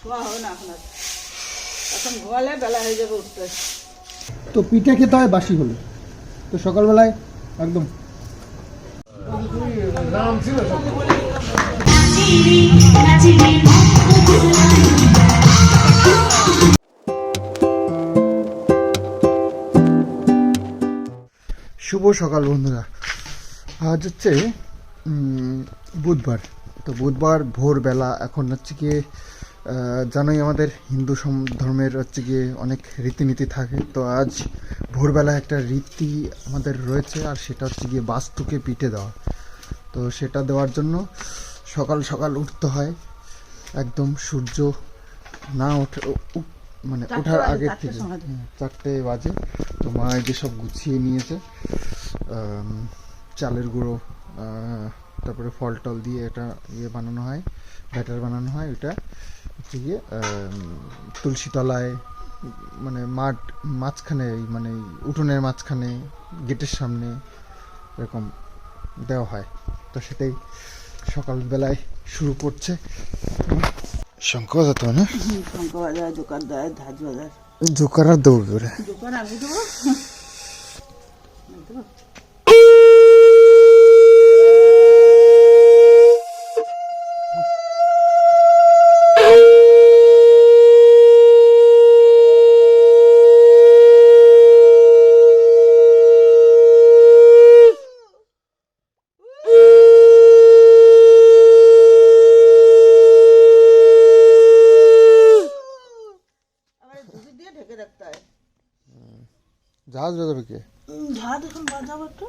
শোয়া হবে না এখন আর, এখন ঘুমালে বেলা হয়ে যাবে উঠতে। তো পিঠে খেতে হয় বাসি হলে, তো সকালবেলায় একদম শুভ সকাল বন্ধুরা। আজ হচ্ছে বুধবার। তো বুধবার ভোরবেলা এখন হচ্ছে গিয়ে জানোই আমাদের হিন্দু ধর্মের হচ্ছে গিয়ে অনেক রীতিনীতি থাকে। তো আজ ভোরবেলা একটা রীতি আমাদের রয়েছে, আর সেটা হচ্ছে গিয়ে বাস্তুকে পিঠে দেওয়া। তো সেটা দেওয়ার জন্য সকাল সকাল উঠতে হয়, একদম সূর্য না ওঠে মানে ওঠার আগের থেকে 4টে বাজে। তো মা যে সব গুছিয়ে নিয়েছে, চালের গুঁড়ো, তারপরে ফল টল দিয়ে এটা বানানো হয়, ব্যাটার বানানো হয়। ওটা হচ্ছে গিয়ে তুলসী তলায়, মানে মাঝখানে, মানে উঠোনের মাঝখানে, গেটের সামনে এরকম দেওয়া হয়। তো সেটাই সকালবেলায় শুরু করছে। শঙ্খ বাজাতে হয় না? শঙ্খ বাজায়, জোকার দেয়, ধাজ বাজায়। জোকার আর দেবো কি করে? জোকার আমি দেবো। ঢেকে রাখতে হয়। জাহাজ বাজাবে কে? ঝাড় এখন বাজাবো একটু।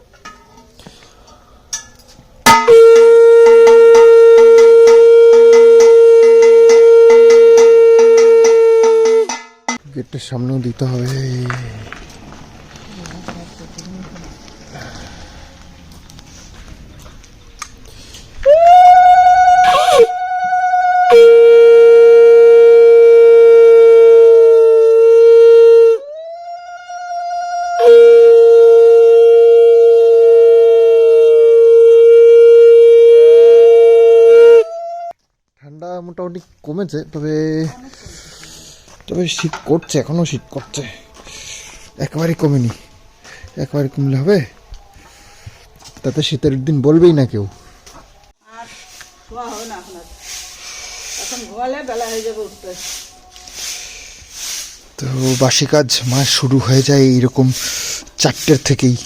গেটের সামনেও দিতে হবে। ঠান্ডা মোটামুটি কমেছে, তবে শীত করছে, এখনো শীত করছে, একেবারে কমেনি। একেবারে কমলে হবে? তাতে শীতের দিন বলবেই না কেউ। আর শোয়া হবে না এখন আর, এখন ঘুমালে বেলা হয়ে যাবে উঠতে। তো বাসি কাজ মাস শুরু হয়ে যায় এইরকম 4টের থেকেই।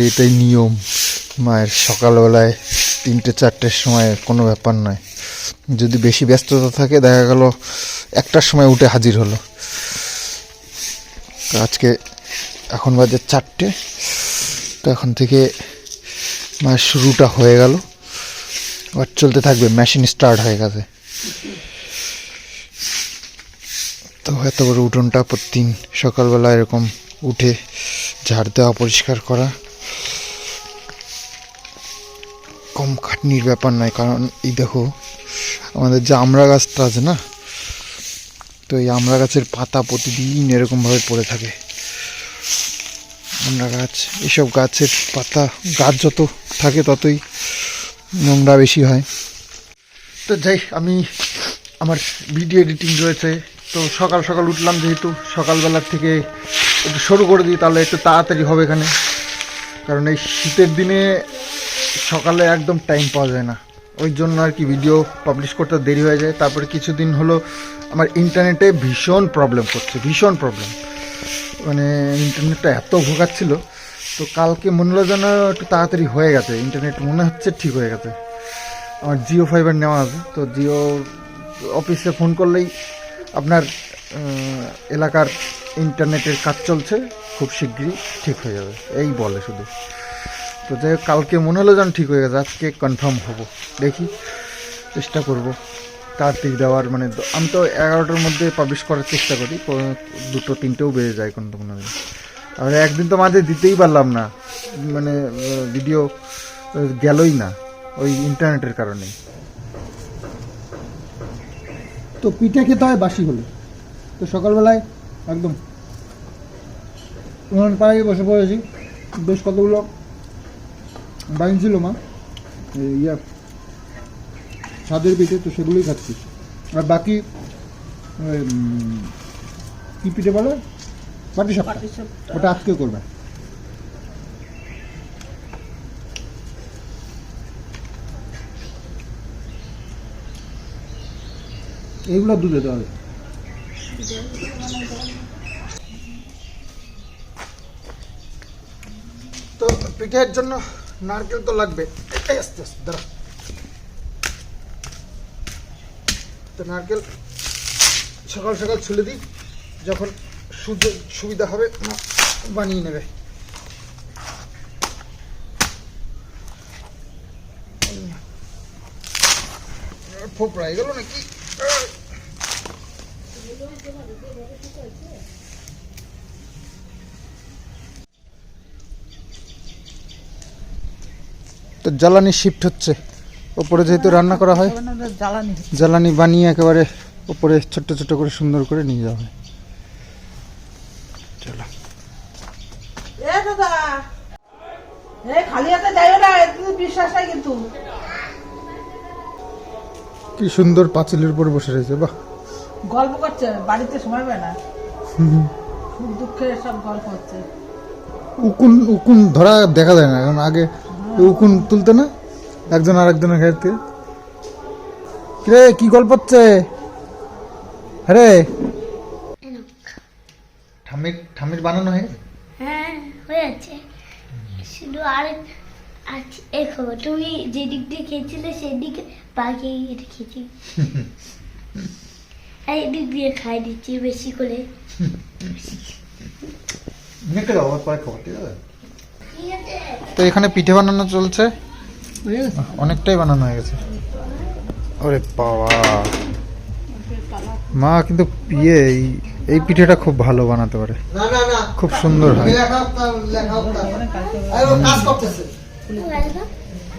এটাই নিয়ম মায়ের। সকালবেলায় 3টে-4টের সময় কোনো ব্যাপার নয়। যদি বেশি ব্যস্ততা থাকে, দেখা গেল 1টার সময় উঠে হাজির হলো। তো আজকে এখন বাজে 4টে। তো এখন থেকে মায়ের শুরুটা হয়ে গেল, আবার চলতে থাকবে। মেশিন স্টার্ট হয়ে গেছে। তো এত বড় উঠোনটা প্রতিদিন সকালবেলা এরকম উঠে ঝাড় দেওয়া, পরিষ্কার করা কম খাটনির ব্যাপার নয়। কারণ এই দেখো, আমাদের যে আমড়া গাছটা আছে না, তো এই আমড়া গাছের পাতা প্রতিদিন এরকমভাবে পড়ে থাকে। আমড়া গাছ, এসব গাছের পাতা, গাছ যত থাকে ততই নোংরা বেশি হয়। তো যাই, আমি আমার ভিডিও এডিটিং রয়েছে। তো সকাল সকাল উঠলাম, যেহেতু সকালবেলার থেকে একটু শুরু করে দিই, তাহলে একটু তাড়াতাড়ি হবে এখানে। কারণ এই শীতের দিনে সকালে একদম টাইম পাওয়া যায় না, ওই জন্য আর কি ভিডিও পাবলিশ করতে দেরি হয়ে যায়। তারপরে কিছুদিন হলো আমার ইন্টারনেটে ভীষণ প্রবলেম করছে, ভীষণ প্রবলেম। মানে ইন্টারনেটটা এত ভোগাচ্ছিল। তো কালকে মনে হলো যেন একটু তাড়াতাড়ি হয়ে গেছে, ইন্টারনেট মনে হচ্ছে ঠিক হয়ে গেছে। আমার জিও ফাইবার নেওয়া আছে, তো জিও অফিসে ফোন করলেই আপনার এলাকার ইন্টারনেটের কাজ চলছে, খুব শীঘ্রই ঠিক হয়ে যাবে, এই বলে শুধু। তো যাই হোক, কালকে মনে হলো যেন ঠিক হয়ে গেছে, আজকে কনফার্ম হব। দেখি, চেষ্টা করব তাড়াতাড়ি দেওয়ার। মানে আমি তো 11টার মধ্যে পাবলিশ করার চেষ্টা করি, 2-3টেও বেড়ে যায় কোনো কোনো দিন। আর একদিন তো মাঝে দিতেই পারলাম না, মানে ভিডিও গেলই না ওই ইন্টারনেটের কারণেই। তো পিঠে খেতে হয় বাসি হলে। তো সকালবেলায় একদম পাড়ায় বসে পড়েছি, বেশ কতগুলো বানিয়েছিল মা, ছাদের পিঠে, তো সেগুলোই খাচ্ছি। আর বাকি কি পিঠে বলে পাটিসাপটা, পাটিসাপটা। ওটা আজকে করবে। এইগুলো দুধে দেওয়া হবে। তো পিঠের জন্য নারকেল তো লাগবে। এই আস্তে আস্তে দাঁড়া। তো নারকেল সকাল সকাল ছুলে দিই, যখন সুবিধা হবে বানিয়ে নেবে। ফোপড়াই গেল নাকি? তো জ্বালানি শিফট হচ্ছে ওপরে, যেহেতু রান্না করা হয় জ্বালানি জ্বালানি বানিয়ে একেবারে ওপরে ছোট্ট ছোট্ট করে সুন্দর করে নিয়ে যাওয়া হয়। চলো এ দাদা, এ খালি হাতে যাইও না, একটু বিশ্বাস নাই কিন্তু। কি সুন্দর পাঁচিলের উপর বসে রয়েছে, বাহ। গল্প করছে, বাড়িতে সময় পায় না, সুখ দুঃখে সব গল্প হচ্ছে। উকুন উকুন ধরা দেখা যায় না এখন, আগে উকুন তুলতে না একজন আর একজনের ঘাট থেকে। রে কি গল্প হচ্ছে? আরে ঠামির বানানো হয়ে গেছে? হ্যাঁ হয়েছে, শুধু আর এখো তুমি যে দিক দিয়ে খেয়েছিলে সেদিকে পাখি রেখেছি, এই দিক দিয়ে খাই দিচ্ছি বেশি করে। মেখে দাও, আমার পরে খাবার, ঠিক আছে? ঠিক আছে, তো এখানে পিঠে বানানো চলছে, অনেকটাই বানানো হয়ে গেছে। ওরে বাবা, মা কিন্তু এই পিঠেটা খুব ভালো বানাতে পারে, খুব সুন্দর হয়।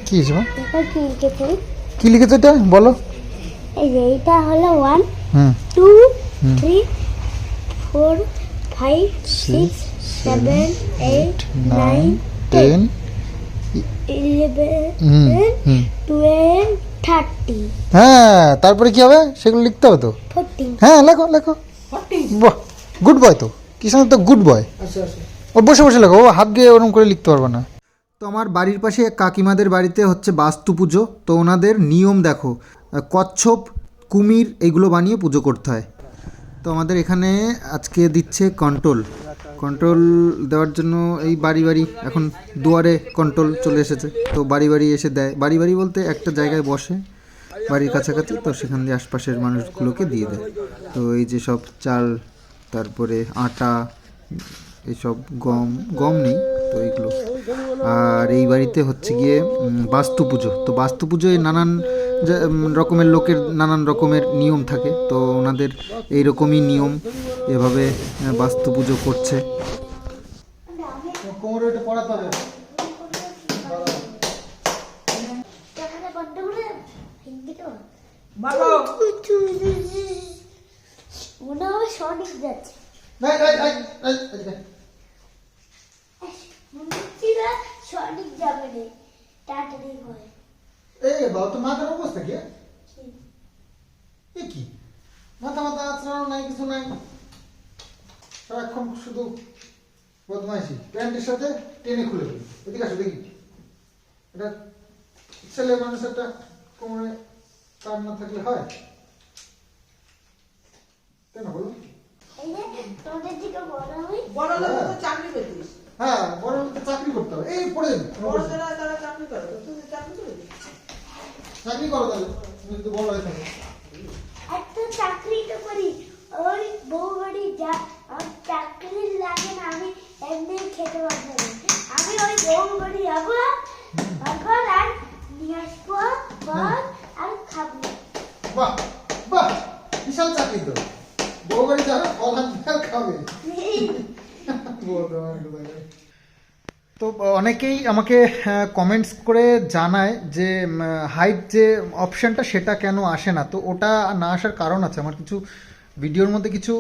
কি হয়েছে মা? দেখো কি লিখেছে, কি লিখেছে এটা বলো? এই যে এটা হলো 1 হুম 2 3 4 5 6 7 8 9 10 11 হুম হুম 12 30 হ্যাঁ, তারপরে কি হবে সেগুলো লিখতে হবে তো। 14। হ্যাঁ লেখো লেখো, বাহ গুড বয় তো, কিষান তো গুড বয়। ও বসে বসে লেখো, ও হাত দিয়ে ওরকম করে লিখতে পারবে না। তো আমার বাড়ির পাশে কাকিমাদের বাড়িতে হচ্ছে বাস্তু পুজো, তো ওনাদের নিয়ম দেখো, কচ্ছপ কুমির এগুলো বানিয়ে পুজো করতে হয়। তো আমাদের এখানে আজকে দিচ্ছে কন্ট্রোল দেওয়ার জন্য এই বাড়ি বাড়ি এখন দুয়ারে কন্ট্রোল চলে এসেছে, তো বাড়ি বাড়ি এসে দেয়। বাড়ি বাড়ি বলতে একটা জায়গায় বসে বাড়ির কাছাকাছি, তো সেখান দিয়ে আশপাশের মানুষগুলোকে দিয়ে দেয়। তো এই যে সব চাল, তারপরে আটা, এইসব গম নেই তো এইগুলো। আর এই বাড়িতে হচ্ছে গিয়ে বাস্তু পুজো, তো বাস্তু পুজোয় নানান রকমের লোকের নানান রকমের নিয়ম থাকে, তো ওনাদের এইরকমই নিয়ম, এভাবে বাস্তু পুজো করছে। কোমরে এটা পড়াতে হবে। এখানে বন্ধ করে হিন্দি তো বলো, মনে হবে সনিক যাচ্ছে, মনে হচ্ছে না সনিক যাবে রে, তাড়াতাড়ি হয়। এই বাবা, তো মাথার অবস্থা কি? কি মাথা আছড়ানো নাই, কিছু নাই, সারাক্ষণ শুধু বদমাইশি। প্যান্টের সাথে টেনে খুলে দিই। এদিকে আসো দেখি, এটা ছেলে মানুষ, একটা কোমরে কার না থাকলে হয় কেন বলো? এই যে তোমাদের দিকে বড় হই, বড় লোক তো চাকরি পেতিস, হ্যাঁ, বড় হলে চাকরি করতে হবে। এই পড়ে যাবি, বড়রা তারা চাকরি করে, তুই চাকরি করবি? চাকরি করো তাহলে, তুমি যদি বড় হয়ে থাকো। একটা চাকরি তো করি, ওই বউ বাড়ি যা আমার চাকরি লাগে না, আমি এমনি খেতে পারবো না, আমি ওই বউ বাড়ি যাবো এখন আর নিয়ে আসবো বল আর খাবো। বাহ বাহ, বিশাল চাকরি তো, বউ বাড়ি যাবে, ফল খাবে। তো অনেকেই আমাকে কমেন্টস করে জানায় যে হাইট যে অপশানটা সেটা কেন আসে না। তো ওটা না আসার কারণ আছে, আমার কিছু ভিডিওর মধ্যে কিছু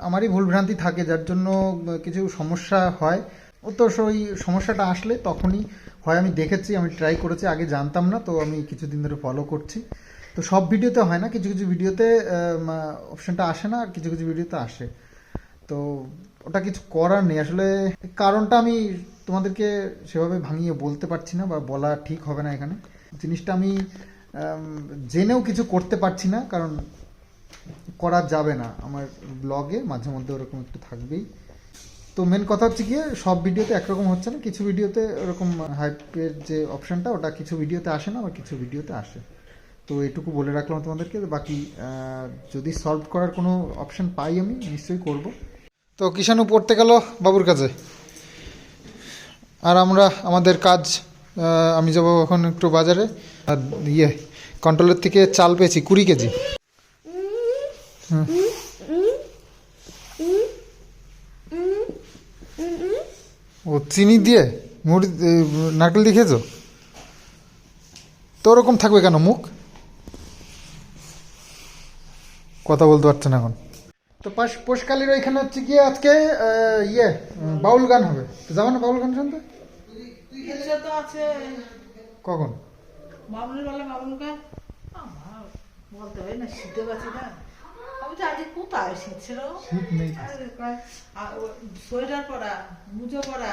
আমারই ভুলভ্রান্তি থাকে, যার জন্য কিছু সমস্যা হয়। ও তো ওই সমস্যাটা আসলে তখনই হয়। আমি দেখেছি, আমি ট্রাই করেছি, আগে জানতাম না, তো আমি কিছুদিন ধরে ফলো করছি। তো সব ভিডিওতে হয় না, কিছু কিছু ভিডিওতে অপশানটা আসে না, আর কিছু কিছু ভিডিওতে আসে। তো ওটা কিছু করার নেই আসলে, কারণটা আমি তোমাদেরকে সেভাবে ভাঙিয়ে বলতে পারছি না, বা বলা ঠিক হবে না এখানে। জিনিসটা আমি জেনেও কিছু করতে পারছি না, কারণ করা যাবে না। আমার ব্লগে মাঝে মধ্যে ওরকম একটু থাকবেই। তো মেন কথা হচ্ছে গিয়ে সব ভিডিওতে একরকম হচ্ছে না, কিছু ভিডিওতে ওরকম হাইপের যে অপশানটা ওটা কিছু ভিডিওতে আসে না, আবার কিছু ভিডিওতে আসে। তো এটুকু বলে রাখলাম তোমাদেরকে। বাকি যদি সলভ করার কোনো অপশান পাই আমি নিশ্চয়ই করব। তো কিষাণু পড়তে গেল বাবুর কাছে, আর আমরা আমাদের কাজ, আমি যাবো এখন একটু বাজারে। আর কন্ট্রোলের থেকে চাল পেয়েছি 20 কেজি। ও চিনি দিয়ে মুড়ি নারকেল দিয়ে খেয়েছো? তো ওরকম থাকবে কেন মুখ, কথা বলতে পারছে না এখন। তো পোষকালীর ওইখানে হচ্ছে গিয়ে আজকে বাউল গান হবে, তো যাবো না বাউল গান শুনতে? ইচ্ছে তো আছে। কখন? মামুনি বলে মামুনকে আমার বলতে হয় না, শীতে গেছে না। আমি তো আজকে কোথায় শীত ছিল, শীত নেই। সোয়েটার পরা, মুজো পরা,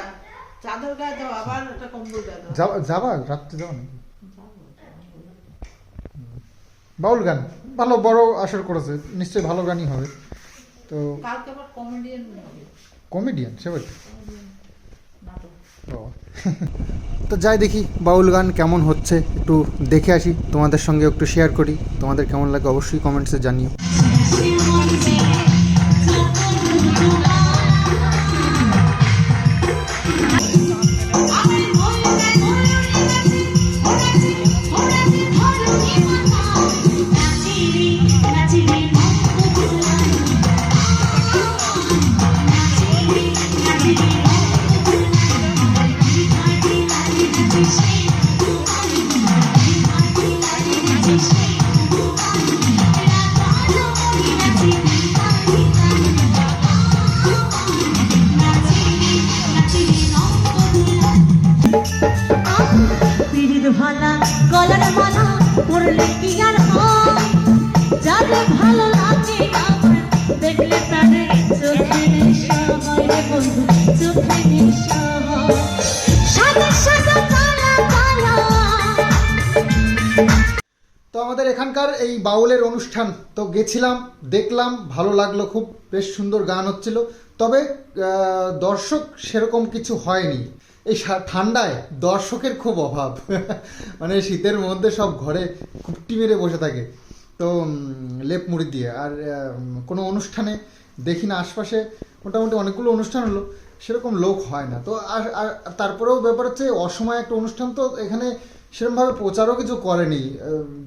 চাদর গায়ে দাও, আবার একটা কম্বল গায়ে দাও। যাবা রাত্রে যাবো নাকি? বাউল গান ভালো, বড় আসর করেছে, নিশ্চয়ই ভালো গানই হবে। তো কালকে আবার কমেডিয়ান হবে। কমেডিয়ান সেবার নাটক। তো যাই দেখি বাউল গান কেমন হচ্ছে, একটু দেখে আসি, তোমাদের সঙ্গে একটু শেয়ার করি। তোমাদের কেমন লাগে অবশ্যই কমেন্টসে জানিও। ভালা গলার মালা পড়লে কি আর হয়, যাদের ভালো লাগে আমার দেখলে প্রাণে চোখে নেশা হয় রে বন্ধু, চোখে নেশা হয়। সাদা সাদা কালা কালা। তো আমাদের এখানকার এই বাউলের অনুষ্ঠান তো গেছিলাম, দেখলাম, ভালো লাগলো খুব, বেশ সুন্দর গান হচ্ছিল। তবে দর্শক সেরকম কিছু হয়নি। এই ঠান্ডায় দর্শকের খুব অভাব। মানে শীতের মধ্যে সব ঘরে কুপটি মেরে বসে থাকে, তো লেপ মুড়ি দিয়ে। আর কোনো অনুষ্ঠানে দেখি না, আশপাশে মোটামুটি অনেকগুলো অনুষ্ঠান হলো, সেরকম লোক হয় না। তো আর তারপরেও ব্যাপার হচ্ছে অসময়ে একটা অনুষ্ঠান, তো এখানে সেরকমভাবে প্রচারও কিছু করেনি।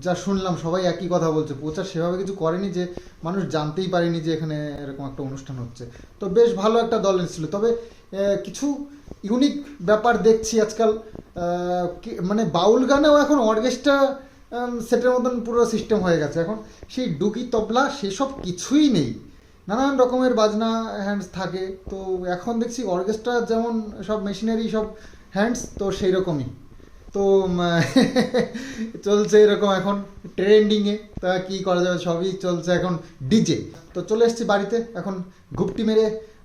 যা শুনলাম সবাই একই কথা বলছে, প্রচার সেভাবে কিছু করেনি, যে মানুষ জানতেই পারেনি যে এখানে এরকম একটা অনুষ্ঠান হচ্ছে। তো বেশ ভালো একটা দল এসেছিল। তবে কিছু ইউনিক ব্যাপার দেখছি আজকাল, মানে বাউল গানেও এখন অর্কেস্ট্রা সেটের মতন পুরো সিস্টেম হয়ে গেছে। এখন সেই ডুকি তবলা সেসব কিছুই নেই, নানান রকমের বাজনা হ্যান্ডস থাকে। তো এখন দেখছি অর্কেস্ট্রা যেমন সব মেশিনারি সব হ্যান্ডস, তো সেই রকমই তো চলছে এরকম এখন ট্রেন্ডিংয়ে। তা কী করা যাবে, সবই চলছে এখন ডিজে। তো চলে এসেছি বাড়িতে, এখন ঘুপটি মেরে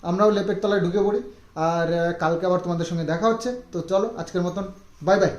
আমরাও লেপের তলায় ঢুকে পড়ি। আর কালকে আবার তোমাদের সঙ্গে দেখা হচ্ছে। তো চলো আজকের মতন বাই বাই।